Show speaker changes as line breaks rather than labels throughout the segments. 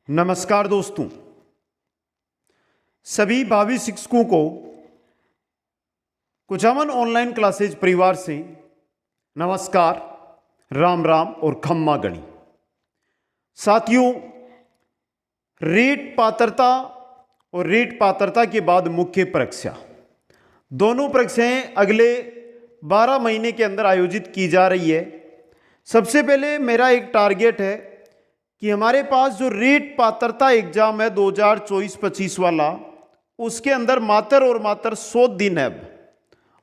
नमस्कार दोस्तों, सभी भावी शिक्षकों को कुचामन ऑनलाइन क्लासेज परिवार से नमस्कार, राम राम और खम्मा गणी। साथियों, रीट पात्रता और रीट पात्रता के बाद मुख्य परीक्षा, दोनों परीक्षाएं अगले 12 महीने के अंदर आयोजित की जा रही है। सबसे पहले मेरा एक टारगेट है कि हमारे पास जो रीट पात्रता एग्जाम है 2024-25 वाला, उसके अंदर मात्र और मात्र 100 दिन है।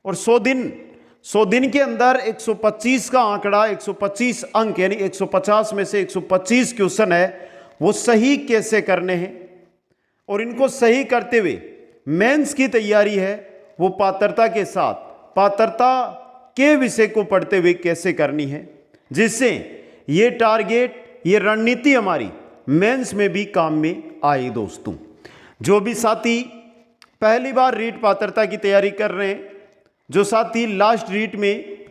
और 100 दिन के अंदर 125 का आंकड़ा, 125 अंक यानी 150 में से 125 क्वेश्चन है, वो सही कैसे करने हैं और इनको सही करते हुए मेंस की तैयारी है वो पात्रता के साथ पात्रता के विषय को पढ़ते हुए कैसे करनी है, जिससे ये टारगेट, ये रणनीति हमारी मेंस में भी काम में आए। दोस्तों, जो भी साथी पहली बार रीट पात्रता की तैयारी कर रहे हैं, जो साथी लास्ट रीट में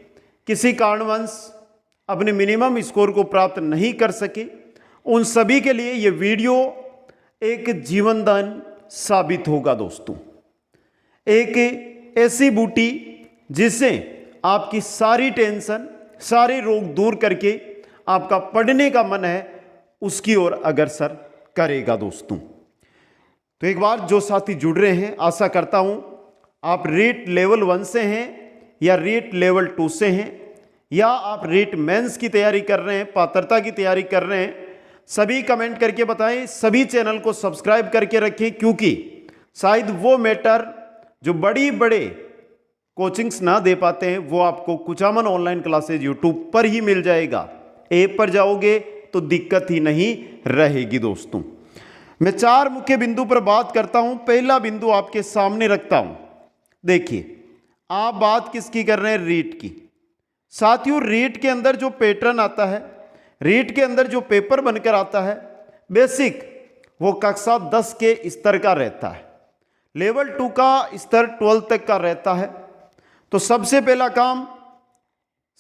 किसी कारणवश अपने मिनिमम स्कोर को प्राप्त नहीं कर सके, उन सभी के लिए ये वीडियो एक जीवनदान साबित होगा। दोस्तों, एक ऐसी बूटी जिससे आपकी सारी टेंशन, सारे रोग दूर करके आपका पढ़ने का मन है उसकी ओर अग्रसर करेगा। दोस्तों, तो एक बार जो साथी जुड़ रहे हैं, आशा करता हूं आप रीट लेवल 1 से हैं या रीट लेवल 2 से हैं या आप रीट मेंस की तैयारी कर रहे हैं, पात्रता की तैयारी कर रहे हैं, सभी कमेंट करके बताएं। सभी चैनल को सब्सक्राइब करके रखें, क्योंकि शायद वो मैटर जो बड़े कोचिंग्स ना दे पाते हैं वो आपको कुचामन ऑनलाइन क्लासेज यूट्यूब पर ही मिल जाएगा। ऐप पर जाओगे तो दिक्कत ही नहीं रहेगी। दोस्तों, मैं 4 मुख्य बिंदु पर बात करता हूं। पहला बिंदु आपके सामने रखता हूं। देखिए, आप बात किसकी कर रहे हैं? रीट की। साथियों, रीट के अंदर जो पैटर्न आता है, रीट के अंदर जो पेपर बनकर आता है, बेसिक वो कक्षा 10 के स्तर का रहता है, लेवल 2 का स्तर 12 तक का रहता है। तो सबसे पहला काम,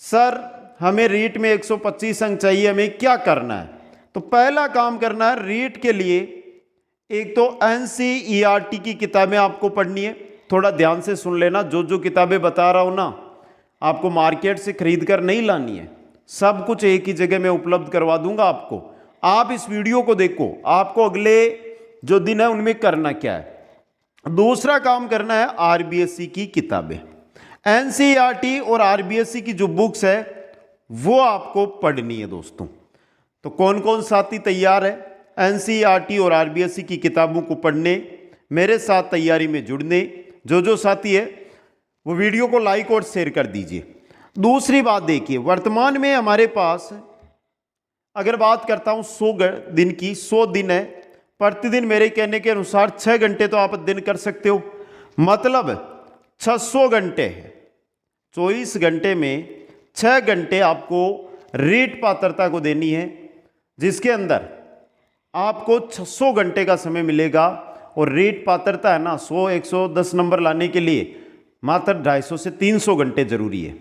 सर हमें रीट में 125 अंक चाहिए, हमें क्या करना है? तो पहला काम करना है, रीट के लिए एक तो एनसीईआरटी की किताबें आपको पढ़नी है। थोड़ा ध्यान से सुन लेना, जो किताबें बता रहा हूं ना, आपको मार्केट से खरीद कर नहीं लानी है, सब कुछ एक ही जगह में उपलब्ध करवा दूंगा आपको। आप इस वीडियो को देखो, आपको अगले जो दिन है उनमें करना क्या है। दूसरा काम करना है, आरबीएससी की किताबें, एनसीईआरटी और आरबीएससी की जो बुक्स है वो आपको पढ़नी है। दोस्तों, तो कौन कौन साथी तैयार है एनसीईआरटी और आरबीएससी की किताबों को पढ़ने, मेरे साथ तैयारी में जुड़ने? जो साथी है वो वीडियो को लाइक और शेयर कर दीजिए। दूसरी बात देखिए, वर्तमान में हमारे पास, अगर बात करता हूं 100 दिन की, 100 दिन है, प्रतिदिन मेरे कहने के अनुसार 6 घंटे तो आप दिन कर सकते हो, मतलब 600 घंटे है। 24 घंटे में 6 घंटे आपको रीट पात्रता को देनी है, जिसके अंदर आपको 600 घंटे का समय मिलेगा। और रीट पात्रता है ना, 100-110 नंबर लाने के लिए मात्र 250 से 300 घंटे जरूरी है।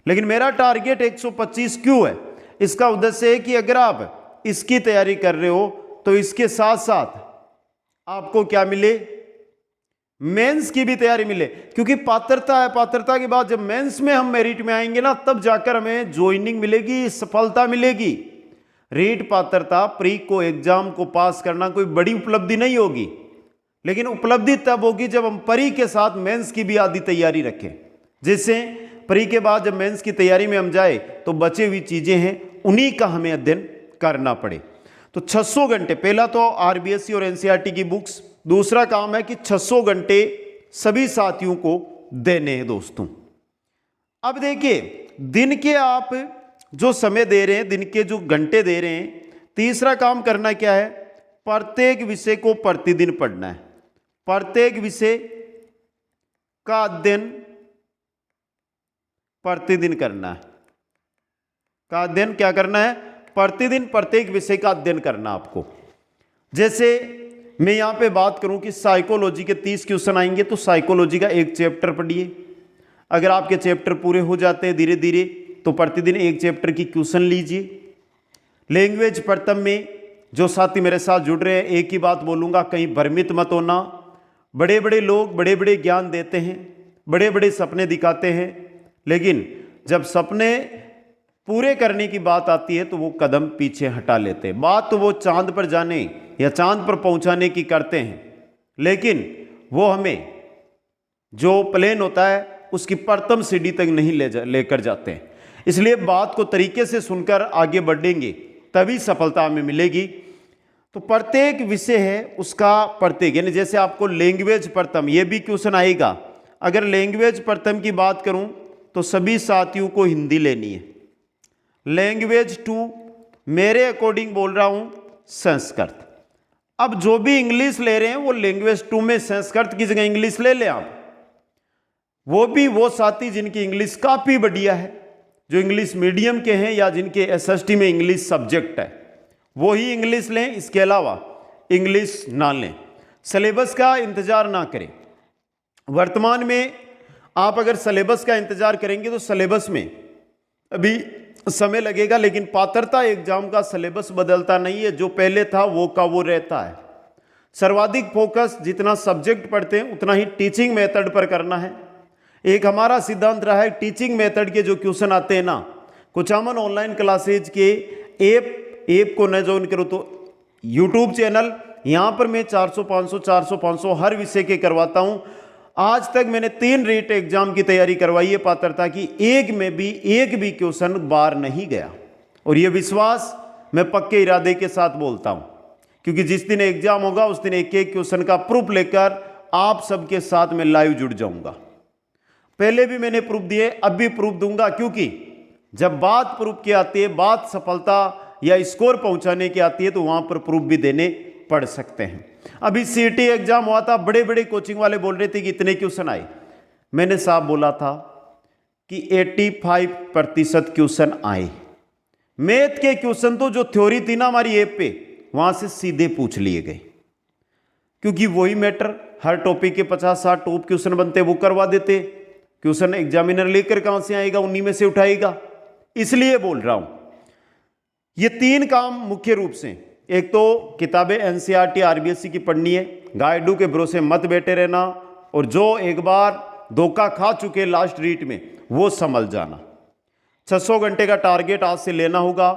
लेकिन मेरा टारगेट 125 क्यों है? इसका उद्देश्य है कि अगर आप इसकी तैयारी कर रहे हो तो इसके साथ साथ आपको क्या मिले? मेंस की भी तैयारी मिले, क्योंकि पात्रता है, पात्रता के बाद जब मेंस में हम मेरिट में आएंगे ना, तब जाकर हमें ज्वाइनिंग मिलेगी, सफलता मिलेगी। रीट पात्रता प्री को एग्जाम को पास करना कोई बड़ी उपलब्धि नहीं होगी, लेकिन उपलब्धि तब होगी जब हम प्री के साथ मेंस की भी आदि तैयारी रखें, जिससे प्री के बाद जब मेंस की तैयारी में हम जाए तो बची हुई चीजें हैं उन्हीं का हमें अध्ययन करना पड़े। तो 600 घंटे, पहला तो आरबीएससी और एनसीईआरटी की बुक्स, दूसरा काम है कि 600 घंटे सभी साथियों को देने हैं। दोस्तों, अब देखिए, दिन के आप जो समय दे रहे हैं, दिन के जो घंटे दे रहे हैं, तीसरा काम करना क्या है? प्रत्येक विषय को प्रतिदिन पढ़ना है। प्रत्येक विषय का अध्ययन प्रतिदिन करना है। का अध्ययन क्या करना है? प्रतिदिन प्रत्येक विषय का अध्ययन करना आपको। जैसे मैं यहां पे बात करूं कि साइकोलॉजी के 30 क्वेश्चन आएंगे, तो साइकोलॉजी का एक चैप्टर पढ़िए। अगर आपके चैप्टर पूरे हो जाते हैं धीरे धीरे, तो प्रतिदिन एक चैप्टर की क्वेश्चन लीजिए। लैंग्वेज प्रथम में जो साथी मेरे साथ जुड़ रहे हैं, एक ही बात बोलूँगा, कहीं भ्रमित मत होना। बड़े बड़े लोग बड़े बड़े ज्ञान देते हैं, बड़े बड़े सपने दिखाते हैं, लेकिन जब सपने पूरे करने की बात आती है तो वो कदम पीछे हटा लेते हैं। बात तो वो चांद पर जाने या चांद पर पहुंचाने की करते हैं, लेकिन वो हमें जो प्लेन होता है उसकी प्रथम सीढ़ी तक नहीं लेकर जाते हैं। इसलिए बात को तरीके से सुनकर आगे बढ़ेंगे तभी सफलता हमें मिलेगी। तो प्रत्येक विषय है उसका प्रत्येक, यानी जैसे आपको लैंग्वेज प्रथम, ये भी क्वेश्चन आएगा। अगर लैंग्वेज प्रथम की बात करूं तो सभी साथियों को हिंदी लेनी है। लैंग्वेज 2 मेरे अकॉर्डिंग बोल रहा हूं संस्कृत। अब जो भी इंग्लिश ले रहे हैं वो लैंग्वेज 2 में संस्कृत की जगह इंग्लिश ले लें आप। वो भी वो साथी जिनकी इंग्लिश काफ़ी बढ़िया है, जो इंग्लिश मीडियम के हैं या जिनके एसएसटी में इंग्लिश सब्जेक्ट है, वो ही इंग्लिश लें। इसके अलावा इंग्लिश ना लें। सिलेबस का इंतज़ार ना करें। वर्तमान में आप अगर सिलेबस का इंतज़ार करेंगे तो सिलेबस में अभी समय लगेगा, लेकिन पात्रता एग्जाम का सिलेबस बदलता नहीं है। जो पहले था वो का वो रहता है। सर्वाधिक फोकस जितना सब्जेक्ट पढ़ते हैं उतना ही टीचिंग मेथड पर करना है। एक हमारा सिद्धांत रहा है, टीचिंग मेथड के जो क्वेश्चन आते हैं ना, कुचामन ऑनलाइन क्लासेज के ऐप को न ज्वाइन करो तो यूट्यूब चैनल, यहाँ पर मैं 400-500 हर विषय के करवाता हूँ। आज तक मैंने 3 रीट एग्जाम की तैयारी करवाई है पात्रता की, एक भी क्वेश्चन बार नहीं गया। और ये विश्वास मैं पक्के इरादे के साथ बोलता हूँ, क्योंकि जिस दिन एग्जाम होगा उस दिन एक एक क्वेश्चन का प्रूफ लेकर आप सबके साथ मैं लाइव जुड़ जाऊंगा। पहले भी मैंने प्रूफ दिए, अब भी प्रूफ दूंगा, क्योंकि जब बात प्रूफ की आती है, बात सफलता या स्कोर पहुंचाने की आती है, तो वहां पर प्रूफ भी देने पड़ सकते हैं। अभी सीटी एग्जाम हुआ था, बड़े बड़े कोचिंग वाले बोल रहे थे कि इतने क्वेश्चन आए। मैंने साफ बोला था कि 85% क्वेश्चन आए। मैथ के क्वेश्चन तो जो थ्योरी थी ना हमारी ऐप पे, वहां से सीधे पूछ लिए गए, क्योंकि वही मैटर हर टॉपिक के 50-60 टॉप क्वेश्चन बनते, वो करवा देते। क्वेश्चन एग्जामिनर लेकर कहां से आएगा, उन्हीं में से उठाएगा। इसलिए बोल रहा हूं ये 3 काम मुख्य रूप से, एक तो किताबें एनसीईआरटी आरबीएससी की पढ़नी है, गाइडों के भरोसे मत बैठे रहना, और जो एक बार धोखा खा चुके लास्ट रीट में वो संभल जाना। 600 घंटे का टारगेट आज से लेना होगा।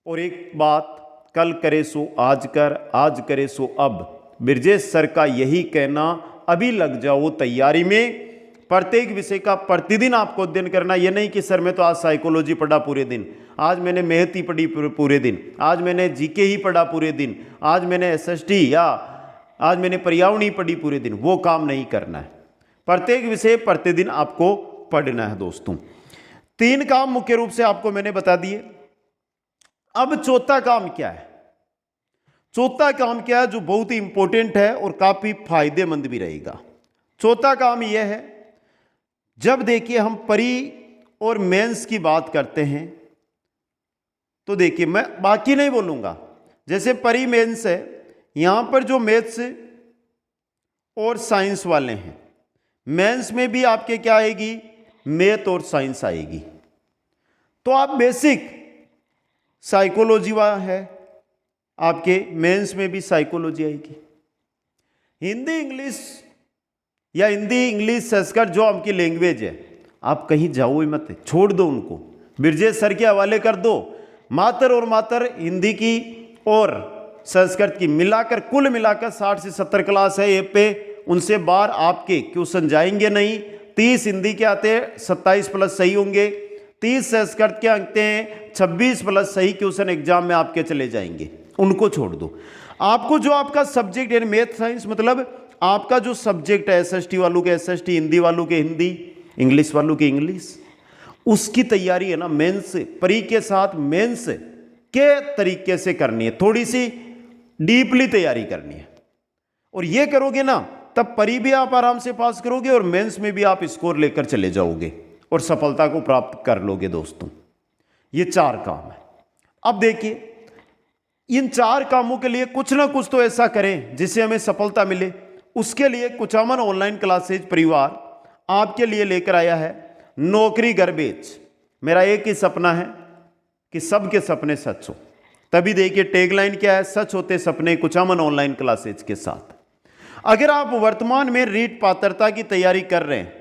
और एक बात, कल करे सो आज कर, आज करे सो अब। ब्रजेश सर का यही कहना, अभी लग जाओ तैयारी में। प्रत्येक विषय का प्रतिदिन आपको अध्ययन करना। ये नहीं कि सर मैं तो आज साइकोलॉजी पढ़ा पूरे दिन, आज मैंने मैथ ही पढ़ी पूरे दिन, आज मैंने जीके ही पढ़ा पूरे दिन, आज मैंने एसएसटी या आज मैंने पर्यावरण ही पढ़ी पूरे दिन। वो काम नहीं करना है। प्रत्येक विषय प्रतिदिन आपको पढ़ना है दोस्तों। 3 काम मुख्य रूप से आपको मैंने बता दिए। अब चौथा काम क्या है? चौथा काम क्या है जो बहुत ही इंपॉर्टेंट है और काफी फायदेमंद भी रहेगा। चौथा काम यह है, जब देखिए हम परी और मेंस की बात करते हैं तो देखिए मैं बाकी नहीं बोलूंगा, जैसे परी मेंस है, यहां पर जो मैथ्स और साइंस वाले हैं, मेंस में भी आपके क्या आएगी, मैथ और साइंस आएगी। तो आप बेसिक साइकोलॉजी वहां है, आपके मेंस में भी साइकोलॉजी आएगी। हिंदी इंग्लिश या हिंदी इंग्लिश संस्कृत जो आपकी लैंग्वेज है, आप कहीं जाओ ही मत, छोड़ दो उनको, ब्रजेश सर के हवाले कर दो। मात्र और मात्र हिंदी की और संस्कृत की मिलाकर, कुल मिलाकर 60 से 70 क्लास है ऐप पे, उनसे बाहर आपके क्वेश्चन जाएंगे नहीं। 30 हिंदी के आते हैं, 27 प्लस सही होंगे। 30 संस्कृत के आते हैं, 26 प्लस सही क्वेश्चन एग्जाम में आपके चले जाएंगे। उनको छोड़ दो। आपको जो आपका सब्जेक्ट यानी मैथ साइंस, मतलब आपका जो सब्जेक्ट है, एसएसटी वालों के एसएसटी, हिंदी वालों के हिंदी, इंग्लिश वालों के इंग्लिश, उसकी तैयारी है ना मेंस परी के साथ मेंस के तरीके से करनी है। थोड़ी सी डीपली तैयारी करनी है, और ये करोगे ना तब परी भी आप आराम से पास करोगे और मेंस में भी आप स्कोर लेकर चले जाओगे और सफलता को प्राप्त कर लोगे दोस्तों। ये 4 काम है। अब देखिए, इन 4 कामों के लिए कुछ ना कुछ तो ऐसा करें जिससे हमें सफलता मिले। उसके लिए कुचामन ऑनलाइन क्लासेज परिवार आपके लिए लेकर आया है नौकरी घर बेच। मेरा एक ही सपना है कि सबके सपने सच हो। तभी देखिए टैगलाइन क्या है, सच होते सपने कुचामन ऑनलाइन क्लासेज के साथ। अगर आप वर्तमान में रीट पात्रता की तैयारी कर रहे हैं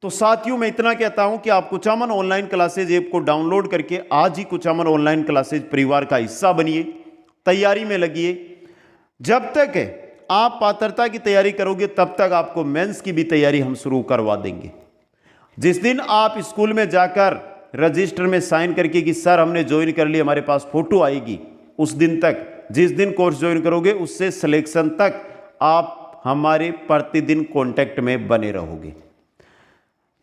तो साथियों मैं इतना कहता हूं कि आप कुचामन ऑनलाइन क्लासेज ऐप को डाउनलोड करके आज ही कुचामन ऑनलाइन क्लासेज परिवार का हिस्सा बनिए, तैयारी में लगिए। जब तक आप पात्रता की तैयारी करोगे तब तक आपको मेंस की भी तैयारी हम शुरू करवा देंगे। जिस दिन आप स्कूल में जाकर रजिस्टर में साइन करके कि सर हमने ज्वाइन कर लिया, हमारे पास फोटो आएगी, उस दिन तक, जिस दिन कोर्स ज्वाइन करोगे उससे सिलेक्शन तक आप हमारे प्रतिदिन कांटेक्ट में बने रहोगे।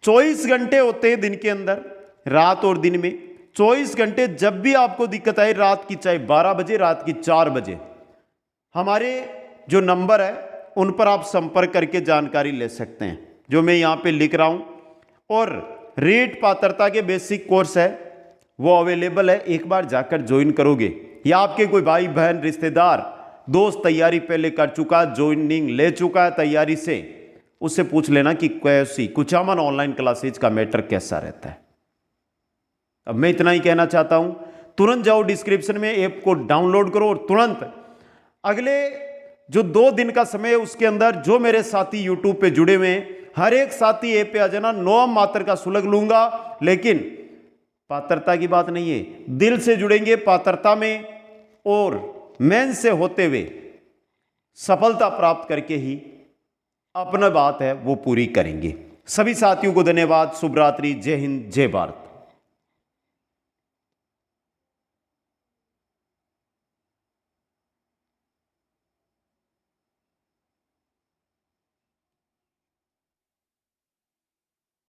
24 घंटे होते हैं दिन के अंदर, रात और दिन में 24 घंटे। जब भी आपको दिक्कत आए, रात की चाहे 12 बजे, रात की 4 बजे, हमारे जो नंबर है उन पर आप संपर्क करके जानकारी ले सकते हैं, जो मैं यहाँ पे लिख रहा हूँ। और रीट पात्रता के बेसिक कोर्स है वो अवेलेबल है, एक बार जाकर ज्वाइन करोगे या आपके कोई भाई बहन रिश्तेदार दोस्त तैयारी पहले कर चुका, ज्वाइनिंग ले चुका है तैयारी से, उससे पूछ लेना कि कैसी कुचामन ऑनलाइन क्लासेज का मैटर कैसा रहता है। अब मैं इतना ही कहना चाहता हूं, तुरंत जाओ डिस्क्रिप्शन में, ऐप को डाउनलोड करो और तुरंत अगले जो 2 दिन का समय है उसके अंदर जो मेरे साथी यूट्यूब पे जुड़े हुए हैं, हर एक साथी ऐप पे आ जाना। 9 मात्र का शुल्क लूंगा, लेकिन पात्रता की बात नहीं है, दिल से जुड़ेंगे पात्रता में और मेन से होते हुए सफलता प्राप्त करके ही अपना बात है वो पूरी करेंगे। सभी साथियों को धन्यवाद। शुभ रात्रि। जय हिंद, जय भारत।